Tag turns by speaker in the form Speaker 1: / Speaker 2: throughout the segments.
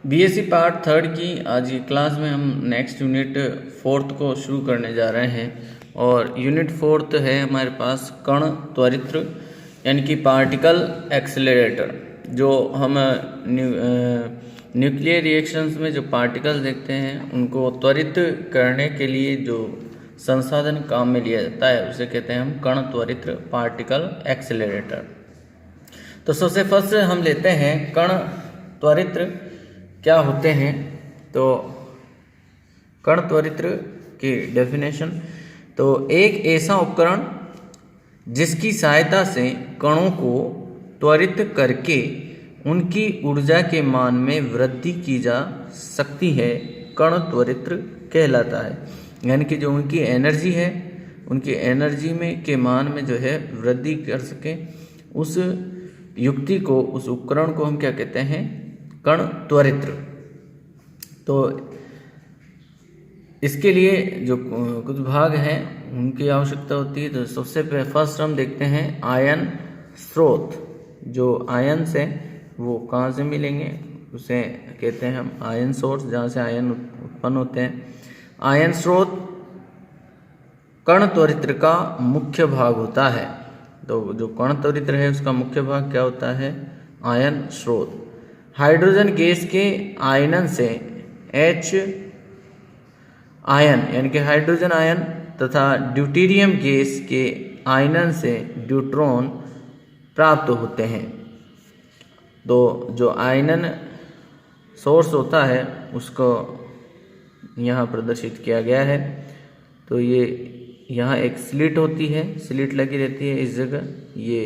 Speaker 1: BSc part third की आज की क्लास में हम नेक्स्ट यूनिट फोर्थ को शुरू करने जा रहे हैं। और यूनिट फोर्थ है हमारे पास कण त्वरित्र यानी कि पार्टिकल एक्सेलरेटर। जो हम न्यूक्लियर रिएक्शंस में जो पार्टिकल देखते हैं उनको त्वरित करने के लिए जो संसाधन काम में लिया जाता है उसे कहते हैं हम कण त्वरित्र पार्टिकल एक्सेलरेटर। तो सबसे फर्स्ट हम लेते हैं कण त्वरित्र क्या होते हैं। तो कण त्वरित्र की डेफिनेशन, तो एक ऐसा उपकरण जिसकी सहायता से कणों को त्वरित करके उनकी ऊर्जा के मान में वृद्धि की जा सकती है, कण त्वरित्र कहलाता है। यानी कि जो उनकी एनर्जी है, उनकी एनर्जी में के मान में जो है वृद्धि कर सके, उस युक्ति को, उस उपकरण को हम क्या कहते हैं, कण त्वरित्र। तो इसके लिए जो कुछ भाग हैं उनकी आवश्यकता होती है। तो सबसे फर्स्ट हम देखते हैं आयन स्रोत। जो आयन्स हैं वो कहाँ से मिलेंगे, उसे कहते हैं हम आयन सोर्स, जहाँ से आयन उत्पन्न होते हैं। आयन स्रोत कण त्वरित्र का मुख्य भाग होता है। तो जो कण त्वरित्र है उसका मुख्य भाग क्या होता है, आयन स्रोत। हाइड्रोजन गैस के आयनन से H आयन यानी कि हाइड्रोजन आयन तथा ड्यूटेरियम गैस के आयनन से न्यूट्रॉन प्राप्त होते हैं। तो जो आयनन सोर्स होता है उसको यहाँ प्रदर्शित किया गया है। तो ये यहाँ एक स्लिट होती है, स्लिट लगी रहती है इस जगह, ये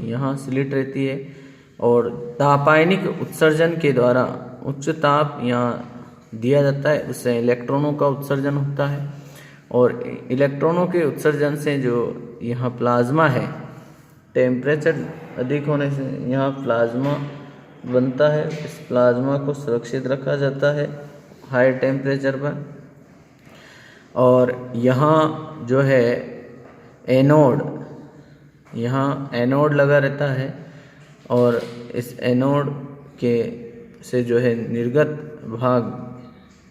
Speaker 1: यहाँ स्लिट रहती है और तापायनिक उत्सर्जन के द्वारा उच्च ताप यहाँ दिया जाता है, उससे इलेक्ट्रॉनों का उत्सर्जन होता है। और इलेक्ट्रॉनों के उत्सर्जन से जो यहाँ प्लाज्मा है, टेम्परेचर अधिक होने से यहाँ प्लाज्मा बनता है। इस प्लाज्मा को सुरक्षित रखा जाता है हाई टेम्परेचर पर। और यहाँ जो है एनोड, यहाँ एनोड लगा रहता है और इस एनोड के से जो है निर्गत भाग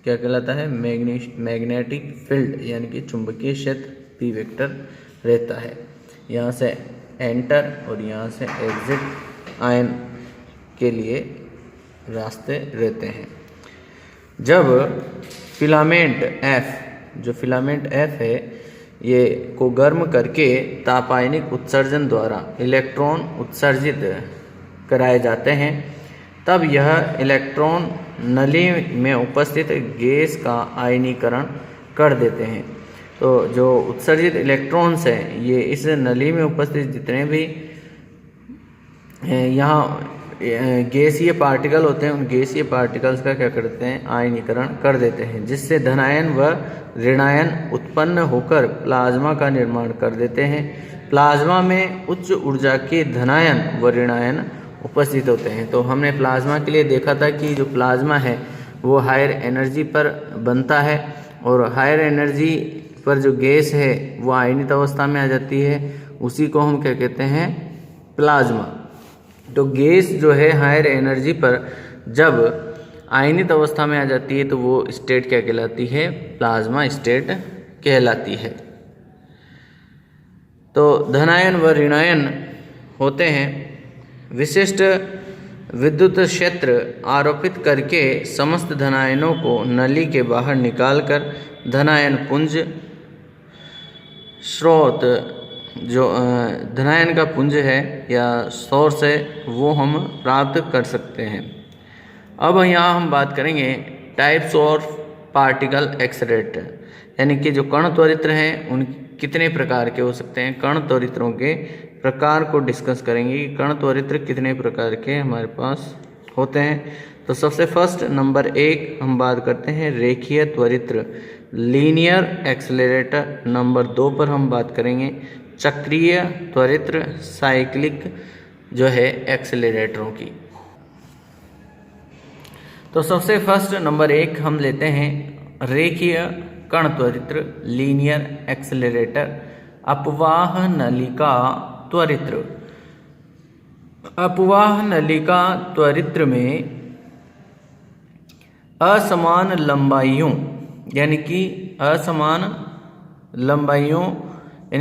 Speaker 1: क्या कहलाता है, मैग्नेटिक फील्ड यानी कि चुंबकीय क्षेत्र पी वेक्टर रहता है। यहाँ से एंटर और यहाँ से एग्जिट आयन के लिए रास्ते रहते हैं। जब फिलामेंट F, जो फिलामेंट F है, ये को गर्म करके तापायनिक उत्सर्जन द्वारा इलेक्ट्रॉन उत्सर्जित कराए जाते हैं, तब यह इलेक्ट्रॉन नली में उपस्थित गैस का आयनीकरण कर देते हैं। तो जो उत्सर्जित इलेक्ट्रॉन्स हैं ये इस नली में उपस्थित जितने भी यहाँ गैसीय पार्टिकल होते हैं उन गैसीय पार्टिकल्स का क्या करते हैं, आयनीकरण कर देते हैं, जिससे धनायन व ऋणायन उत्पन्न होकर प्लाज्मा का निर्माण कर देते हैं। प्लाज्मा में उच्च ऊर्जा के धनायन व ऋणायन उपस्थित होते हैं। तो हमने प्लाज्मा के लिए देखा था कि जो प्लाज्मा है वो हायर एनर्जी पर बनता है और हायर एनर्जी पर जो गैस है वो आयनित अवस्था में आ जाती है, उसी को हम क्या कहते हैं, प्लाज्मा। तो गैस जो है हायर एनर्जी पर जब आयनित अवस्था में आ जाती है तो वो स्टेट क्या कहलाती है, प्लाज्मा स्टेट कहलाती है। तो धनायन व ऋणायन होते हैं। विशिष्ट विद्युत क्षेत्र आरोपित करके समस्त धनायनों को नली के बाहर निकालकर धनायन पुंज स्रोत, जो धनायन का पुंज है या सोर्स है, वो हम प्राप्त कर सकते हैं। अब यहाँ हम बात करेंगे टाइप्स ऑफ पार्टिकल एक्सेलरेटर, यानी कि जो कण त्वरित्र हैं उन कितने प्रकार के हो सकते हैं। कण त्वरित्रों के प्रकार को डिस्कस करेंगे कि कण त्वरित्र कितने प्रकार के हमारे पास होते हैं। तो सबसे फर्स्ट नंबर 1 हम बात करते हैं रेखीय त्वरित्र, लीनियर एक्सेलरेटर। नंबर 2 पर हम बात करेंगे चक्रीय त्वरित्र, साइक्लिक जो है एक्सेलरेटरों की। तो सबसे फर्स्ट नंबर 1 हम लेते हैं रेखीय कण त्वरित्र, लीनियर एक्सेलरेटर। अपवाह नलिका त्वरित्र। अपवाह नलिका त्वरित्र में असमान लंबाइयों यानी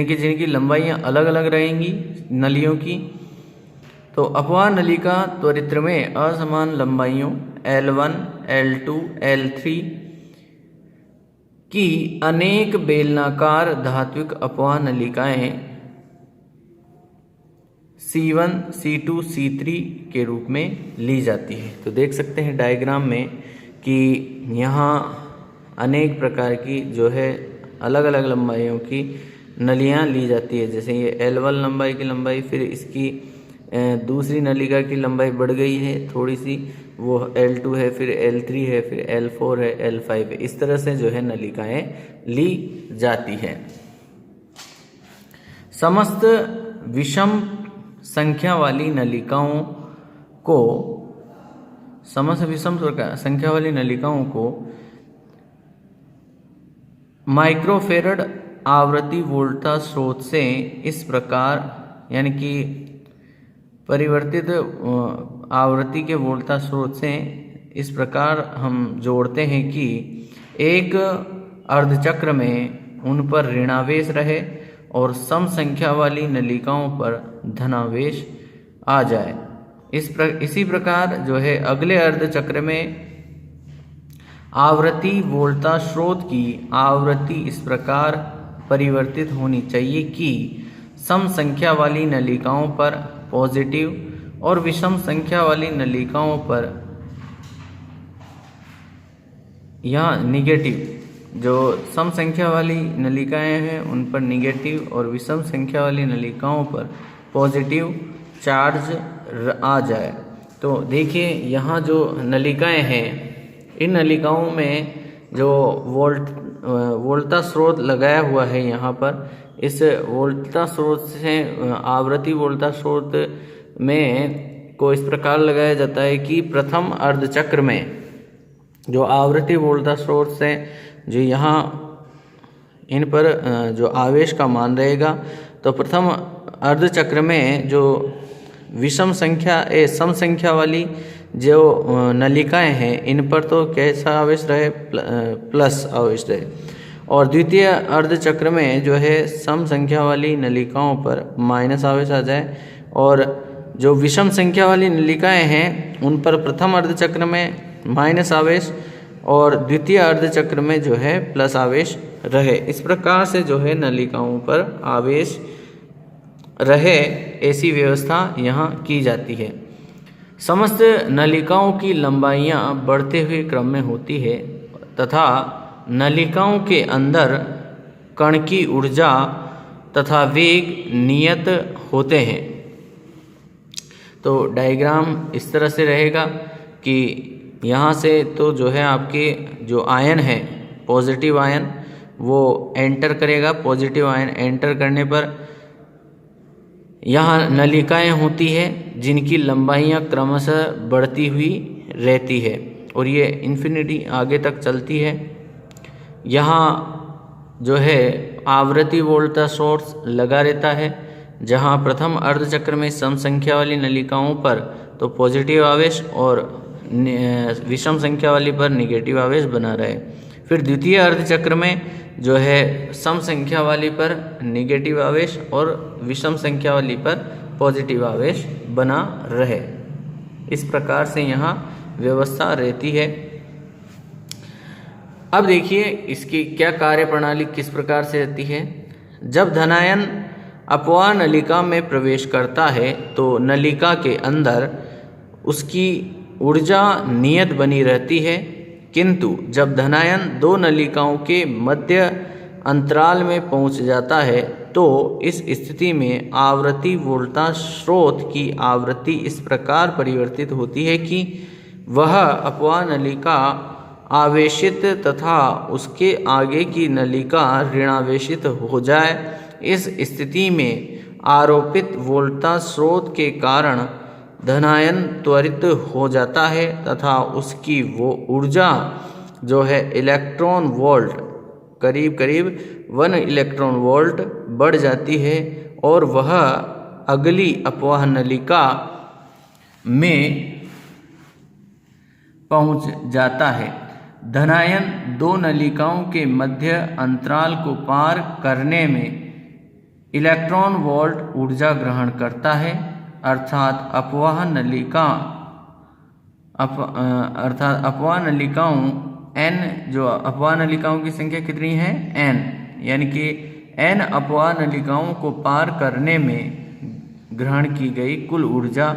Speaker 1: कि जिनकी लंबाइयाँ अलग अलग रहेंगी नलियों की, तो अपवाह नलिका त्वरित्र में असमान लंबाइयों L1, L2, L3 की अनेक बेलनाकार धात्विक अपवाह नलिकाएं C1, C2, C3 के रूप में ली जाती है। तो देख सकते हैं डायग्राम में कि यहाँ अनेक प्रकार की जो है अलग अलग लंबाइयों की नलियाँ ली जाती है। जैसे ये L1 लंबाई की लंबाई, फिर इसकी दूसरी नलिका की लंबाई बढ़ गई है थोड़ी सी, वो L2 है, फिर L3 है, फिर L4 है, L5 है। इस तरह से जो है नलिकाएं ली जाती है। समस्त विषम संख्या वाली नलिकाओं को माइक्रोफेरड आवृत्ति वोल्टा स्रोत से इस प्रकार, यानी कि परिवर्तित आवृत्ति के वोल्टा स्रोत से इस प्रकार हम जोड़ते हैं कि एक अर्धचक्र में उन पर ऋणावेश रहे और सम संख्या वाली नलिकाओं पर धनावेश आ जाए। इसी प्रकार जो है अगले अर्धचक्र में आवृत्ति वोल्टा स्रोत की आवृत्ति इस प्रकार परिवर्तित होनी चाहिए कि सम संख्या वाली नलिकाओं पर पॉजिटिव और विषम संख्या वाली नलिकाओं पर या निगेटिव, जो सम संख्या वाली नलिकाएं हैं उन पर निगेटिव और विषम संख्या वाली नलिकाओं पर पॉजिटिव चार्ज आ जाए। तो देखिए यहाँ जो नलिकाएं हैं, इन नलिकाओं में जो वोल्टा स्रोत लगाया हुआ है यहाँ पर, इस वोल्टा स्रोत से आवृत्ति वोल्टा स्रोत में को इस प्रकार लगाया जाता है कि प्रथम अर्धचक्र में जो आवृत्ति वोल्टा स्रोत से जो यहाँ इन पर जो आवेश का मान रहेगा, तो प्रथम अर्धचक्र में जो सम संख्या वाली जो नलिकाएं हैं इन पर तो कैसा आवेश रहे, प्लस आवेश रहे, और द्वितीय अर्धचक्र में जो है सम संख्या वाली नलिकाओं पर माइनस आवेश आ जाए, और जो विषम संख्या वाली नलिकाएं हैं उन पर प्रथम अर्धचक्र में माइनस आवेश और द्वितीय अर्धचक्र में जो है प्लस आवेश रहे। इस प्रकार से जो है नलिकाओं पर आवेश रहे, ऐसी व्यवस्था यहाँ की जाती है। समस्त नलिकाओं की लंबाइयाँ बढ़ते हुए क्रम में होती है तथा नलिकाओं के अंदर कण की ऊर्जा तथा वेग नियत होते हैं। तो डायग्राम इस तरह से रहेगा कि यहाँ से तो जो है आपके जो आयन है, पॉजिटिव आयन, वो एंटर करेगा। पॉजिटिव आयन एंटर करने पर यहाँ नलिकाएं होती है जिनकी लंबाइयाँ क्रमशः बढ़ती हुई रहती है और ये इन्फिनिटी आगे तक चलती है। यहाँ जो है आवृत्ति वोल्टा सोर्स लगा रहता है, जहाँ प्रथम अर्धचक्र में सम संख्या वाली नलिकाओं पर तो पॉजिटिव आवेश और विषम संख्या वाली पर निगेटिव आवेश बना रहे। फिर द्वितीय अर्धचक्र में जो है सम संख्या वाली पर निगेटिव आवेश और विषम संख्या वाली पर पॉजिटिव आवेश बना रहे। इस प्रकार से यहाँ व्यवस्था रहती है। अब देखिए इसकी क्या कार्य प्रणाली किस प्रकार से रहती है। जब धनायन अपवाह नलिका में प्रवेश करता है तो नलिका के अंदर उसकी ऊर्जा नियत बनी रहती है, किंतु जब धनायन दो नलिकाओं के मध्य अंतराल में पहुंच जाता है तो इस स्थिति में आवृत्ति वोल्टा स्रोत की आवृत्ति इस प्रकार परिवर्तित होती है कि वह अपवाह नलिका आवेशित तथा उसके आगे की नलिका ऋणावेशित हो जाए। इस स्थिति में आरोपित वोल्टा स्रोत के कारण धनायन त्वरित हो जाता है तथा उसकी वो ऊर्जा जो है इलेक्ट्रॉन वोल्ट करीब करीब 1 इलेक्ट्रॉन वोल्ट बढ़ जाती है और वह अगली अपवाह नलिका में पहुंच जाता है। धनायन दो नलिकाओं के मध्य अंतराल को पार करने में इलेक्ट्रॉन वोल्ट ऊर्जा ग्रहण करता है, अर्थात अपवाह नलिकाओं n, जो अपवाह नलिकाओं की संख्या कितनी है n, यानी कि n अपवाह नलिकाओं को पार करने में ग्रहण की गई कुल ऊर्जा,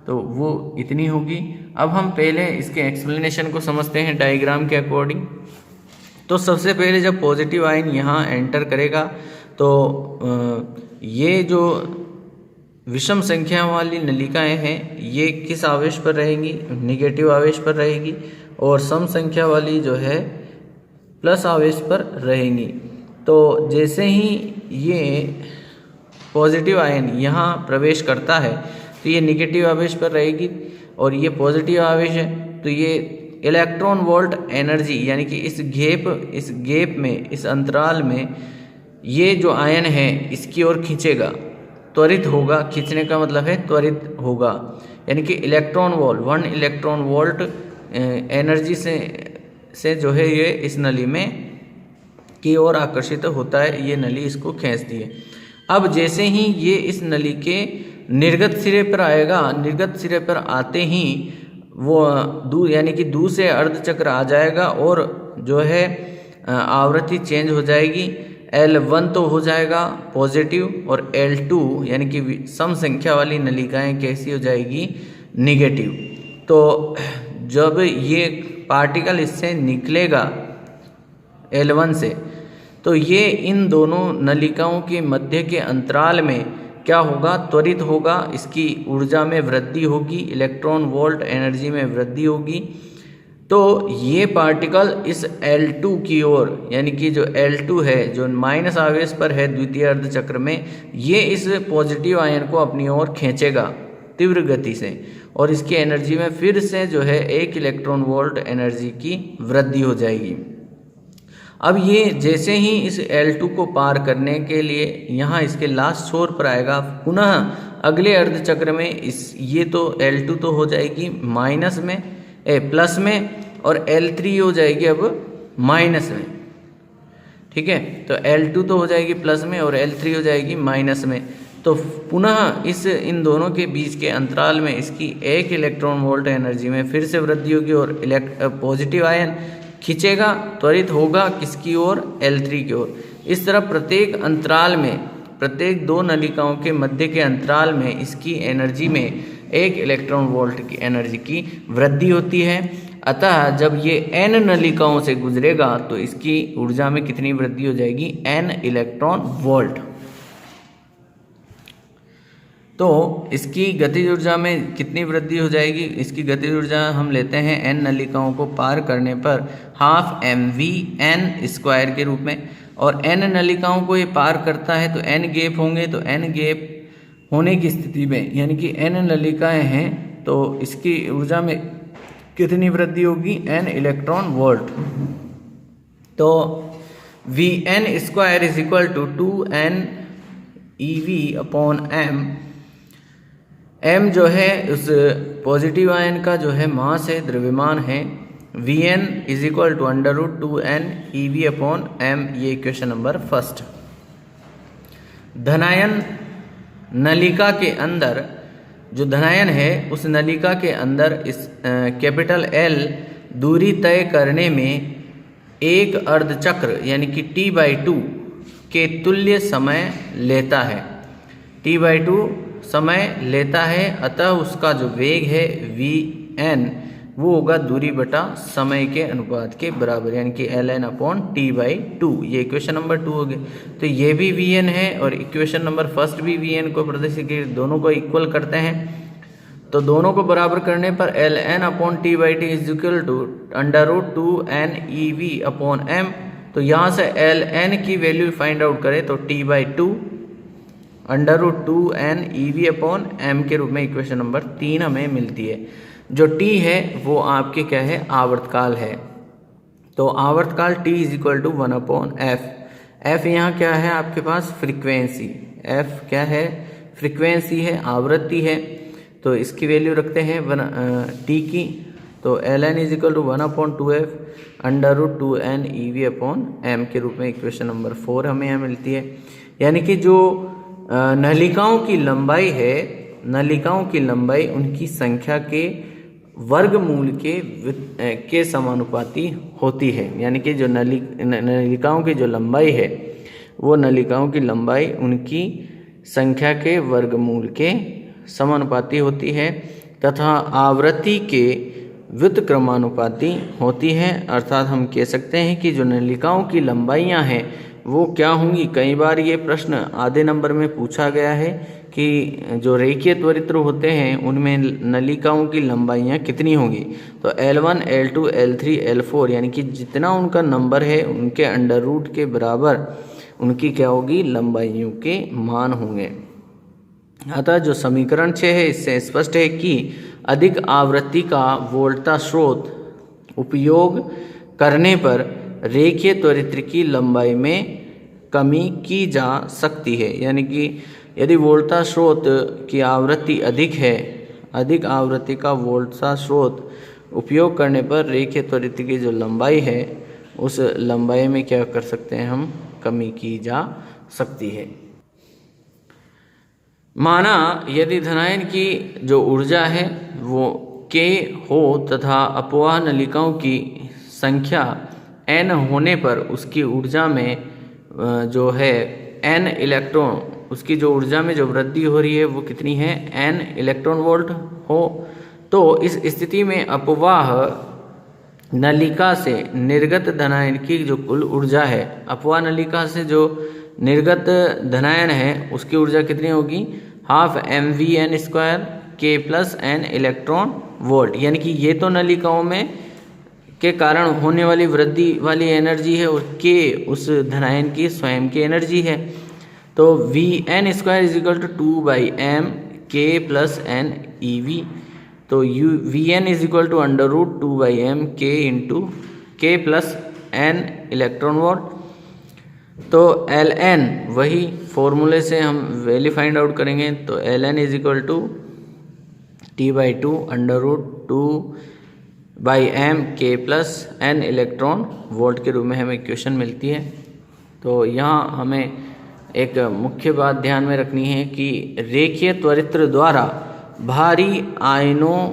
Speaker 1: तो वो इतनी होगी। अब हम पहले इसके एक्सप्लेनेशन को समझते हैं डायग्राम के अकॉर्डिंग। तो सबसे पहले जब पॉजिटिव आयन यहाँ एंटर करेगा तो ये जो विषम संख्या वाली नलिकाएं हैं ये किस आवेश पर रहेंगी, निगेटिव आवेश पर रहेगी, और सम संख्या वाली जो है प्लस आवेश पर रहेंगी। तो जैसे ही ये पॉजिटिव आयन यहाँ प्रवेश करता है तो ये निगेटिव आवेश पर रहेगी, और ये पॉजिटिव आवेश है तो ये इलेक्ट्रॉन वोल्ट एनर्जी, यानी कि इस गैप में, इस अंतराल में ये जो आयन है इसकी ओर खींचेगा, त्वरित होगा। खींचने का मतलब है त्वरित होगा, यानी कि electron volt 1 electron volt energy से जो है ये इस नली में की ओर आकर्षित होता है, ये नली इसको खींचती है। अब जैसे ही ये इस नली के निर्गत सिरे पर आएगा, निर्गत सिरे पर आते ही वो यानी कि दूर से अर्धचक्र आ जाएगा और जो है आवृत्ति चेंज हो जाएगी। L1 तो हो जाएगा पॉजिटिव, और L2 यानी कि सम संख्या वाली नलिकाएं कैसी हो जाएगी, निगेटिव। तो जब ये पार्टिकल इससे निकलेगा L1 से, तो ये इन दोनों नलिकाओं के मध्य के अंतराल में क्या होगा, त्वरित होगा, इसकी ऊर्जा में वृद्धि होगी, इलेक्ट्रॉन वोल्ट एनर्जी में वृद्धि होगी। तो ये पार्टिकल इस L2 की ओर, यानी कि जो L2 है जो माइनस आवेश पर है द्वितीय अर्धचक्र में, ये इस पॉजिटिव आयन को अपनी ओर खींचेगा तीव्र गति से, और इसकी एनर्जी में फिर से जो है 1 इलेक्ट्रॉन वोल्ट एनर्जी की वृद्धि हो जाएगी। अब ये जैसे ही इस L2 को पार करने के लिए यहाँ इसके लास्ट छोर पर आएगा, पुनः अगले अर्धचक्र में ये तो L2 तो हो जाएगी माइनस में, प्लस में, और L3 हो जाएगी अब माइनस में। ठीक है, तो L2 तो हो जाएगी प्लस में और L3 हो जाएगी माइनस में। तो पुनः इन दोनों के बीच के अंतराल में इसकी 1 इलेक्ट्रॉन वोल्ट एनर्जी में फिर से वृद्धि होगी, और पॉजिटिव आयन खींचेगा, त्वरित होगा किसकी ओर, L3 की ओर। इस तरह प्रत्येक अंतराल में, प्रत्येक दो नलिकाओं के मध्य के अंतराल में इसकी एनर्जी में 1 इलेक्ट्रॉन वोल्ट की एनर्जी की वृद्धि होती है। अतः जब ये n नलिकाओं से गुजरेगा तो इसकी ऊर्जा में कितनी वृद्धि हो जाएगी, n इलेक्ट्रॉन वोल्ट। तो इसकी गतिज ऊर्जा में कितनी वृद्धि हो जाएगी, इसकी गतिज ऊर्जा हम लेते हैं n नलिकाओं को पार करने पर हाफ mv/n² के रूप में, और n नलिकाओं को ये पार करता है तो n गैप होंगे, तो n गैप होने की स्थिति में, यानी कि n नलिकाएं हैं, तो इसकी ऊर्जा में कितनी वृद्धि होगी, n इलेक्ट्रॉन वोल्ट। तो Vn² = 2n eV/m। m जो है उस पॉजिटिव आयन का जो है मास है, द्रव्यमान है। Vn = √2n eV/m, ये इक्वेशन नंबर 1। धनायन नलिका के अंदर, जो धनायन है उस नलिका के अंदर इस कैपिटल L दूरी तय करने में एक अर्धचक्र यानी कि T/2 के तुल्य समय लेता है, T/2 समय लेता है। अतः उसका जो वेग है Vn वो होगा दूरी बटा समय के अनुपात के बराबर, यानी कि ln/T/2। ये इक्वेशन नंबर 2 हो गई। तो ये भी Vn है और इक्वेशन नंबर 1 भी Vn को प्रदर्शित, दोनों को इक्वल करते हैं। तो दोनों को बराबर करने पर ln/T/2 = √2n eV/m। तो यहाँ से ln की वैल्यू फाइंड आउट करें तो T/2 √2n eV/m के रूप में इक्वेशन नंबर 3 हमें मिलती है। जो T है वो आपके क्या है, आवर्तकाल है। तो आवर्तकाल T = 1/f। f यहाँ क्या है आपके पास, फ्रीक्वेंसी। f क्या है, फ्रीक्वेंसी है, आवृत्ति है। तो इसकी वैल्यू रखते हैं T की। तो ln is equal to 1/2f √2n EV/m के रूप में इक्वेशन नंबर 4 हमें यहाँ मिलती है। यानी कि जो नलिकाओं की लंबाई है, नलिकाओं की लंबाई उनकी संख्या के वर्गमूल के समानुपाती होती है। यानी कि जो नलिकाओं की जो लंबाई है वो नलिकाओं की लंबाई उनकी संख्या के वर्गमूल के समानुपाती होती है तथा आवृत्ति के व्युत्क्रमानुपाती होती है। अर्थात हम कह सकते हैं कि जो नलिकाओं की लंबाइयाँ हैं वो क्या होंगी। कई बार ये प्रश्न आधे नंबर में पूछा गया है कि जो रेखीय त्वरित्र होते हैं उनमें नलिकाओं की लंबाइयाँ कितनी होंगी। तो L1, L2, L3, L4 यानी कि जितना उनका नंबर है उनके अंडर रूट के बराबर उनकी क्या होगी, लंबाइयों के मान होंगे। अतः जो समीकरण 6 है इससे स्पष्ट है कि अधिक आवृत्ति का वोल्टा स्रोत उपयोग करने पर रेखीय त्वरित्र की लंबाई में कमी की जा सकती है। यानी कि यदि वोल्टा स्रोत की आवृत्ति अधिक है, अधिक आवृत्ति का वोल्टा स्रोत उपयोग करने पर रेखीय त्वरित्र की जो लंबाई है उस लंबाई में क्या कर सकते हैं, हम कमी की जा सकती है। माना यदि धनायन की जो ऊर्जा है वो K हो तथा अपवाह नलिकाओं की संख्या N होने पर उसकी ऊर्जा में जो है N इलेक्ट्रॉन, उसकी जो ऊर्जा में जो वृद्धि हो रही है वो कितनी है, N इलेक्ट्रॉन वोल्ट हो। तो इस स्थिति में अपवाह नलिका से निर्गत धनायन की जो कुल ऊर्जा है, अपवाह नलिका से जो निर्गत धनायन है उसकी ऊर्जा कितनी होगी, half mvn² K + n electron volt. यानी कि ये तो नलिकाओं में के कारण होने वाली वृद्धि वाली एनर्जी है और K उस धनायन की स्वयं की एनर्जी है। तो Vn² = 2/m K + n EV। तो Vn = √2/m K + n electron volt. तो Ln वही फॉर्मूले से हम वैल्यू फाइंड आउट करेंगे। तो Ln = T/2 √2/m K + n electron volt के रूप में हमें इक्वेशन मिलती है। तो यहाँ हमें एक मुख्य बात ध्यान में रखनी है कि रेखीय त्वरित्र द्वारा भारी आयनों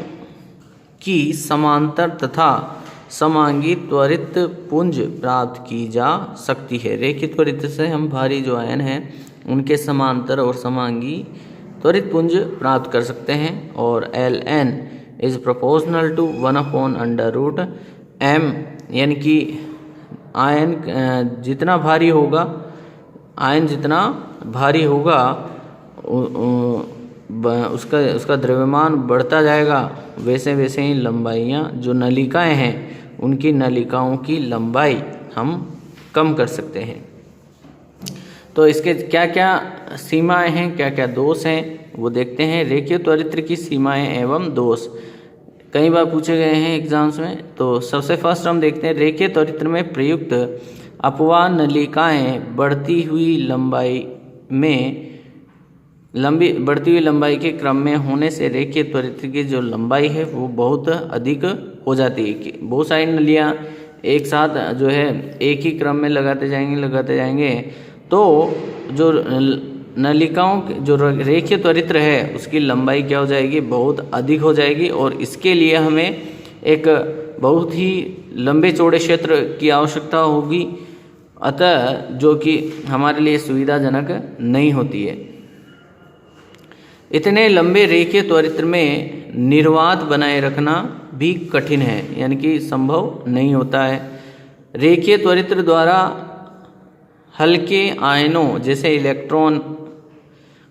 Speaker 1: की समांतर तथा समांगी त्वरित पुंज प्राप्त की जा सकती है। रेखीय त्वरित्र से हम भारी जो आयन हैं उनके समांतर और समांगी त्वरित पुंज प्राप्त कर सकते हैं। और Ln is proportional to 1/√m। यानी कि आयन जितना भारी होगा, आयन जितना भारी होगा उसका द्रव्यमान बढ़ता जाएगा, वैसे वैसे ही लंबाइयाँ जो नलिकाएं हैं उनकी नलिकाओं की लंबाई हम कम कर सकते हैं। तो इसके क्या क्या सीमाएं हैं, क्या क्या दोष हैं वो देखते हैं। रेखीय त्वरित्र की सीमाएं एवं दोष कई बार पूछे गए हैं एग्जाम्स में। तो सबसे फर्स्ट हम देखते हैं रेखीय त्वरित्र में प्रयुक्त अपवाह नलिकाएं बढ़ती हुई लंबाई के क्रम में होने से रेखीय त्वरित्र की जो लंबाई है वो बहुत अधिक हो जाती है। कि बहुत सारी नलियाँ एक साथ जो है एक ही क्रम में लगाते जाएंगे तो जो नलिकाओं जो रेखीय त्वरित्र है उसकी लंबाई क्या हो जाएगी, बहुत अधिक हो जाएगी। और इसके लिए हमें एक बहुत ही लंबे चौड़े क्षेत्र की आवश्यकता होगी, अतः जो कि हमारे लिए सुविधाजनक नहीं होती है। इतने लंबे रेखीय त्वरित्र में निर्वात बनाए रखना भी कठिन है, यानी कि संभव नहीं होता है। रेखीय त्वरित्र द्वारा हल्के आयनों जैसे इलेक्ट्रॉन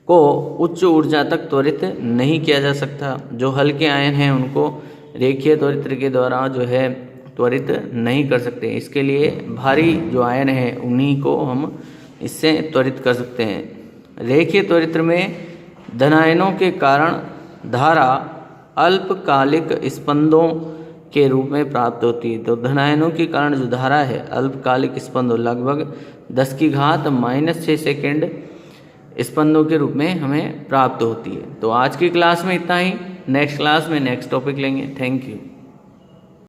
Speaker 1: को उच्च ऊर्जा तक त्वरित नहीं किया जा सकता। जो हल्के आयन हैं उनको रेखीय त्वरित्र के द्वारा जो है त्वरित नहीं कर सकते। इसके लिए भारी जो आयन है उन्हीं को हम इससे त्वरित कर सकते हैं। रेखीय त्वरित्र में धनायनों के कारण धारा अल्पकालिक स्पंदों के रूप में प्राप्त होती है। तो धनायनों के कारण जो धारा है अल्पकालिक स्पंदों लगभग 10⁻⁻⁶ सेकेंड स्पंदों के रूप में हमें प्राप्त होती है। तो आज की क्लास में इतना ही। नेक्स्ट क्लास में नेक्स्ट टॉपिक लेंगे। Thank you.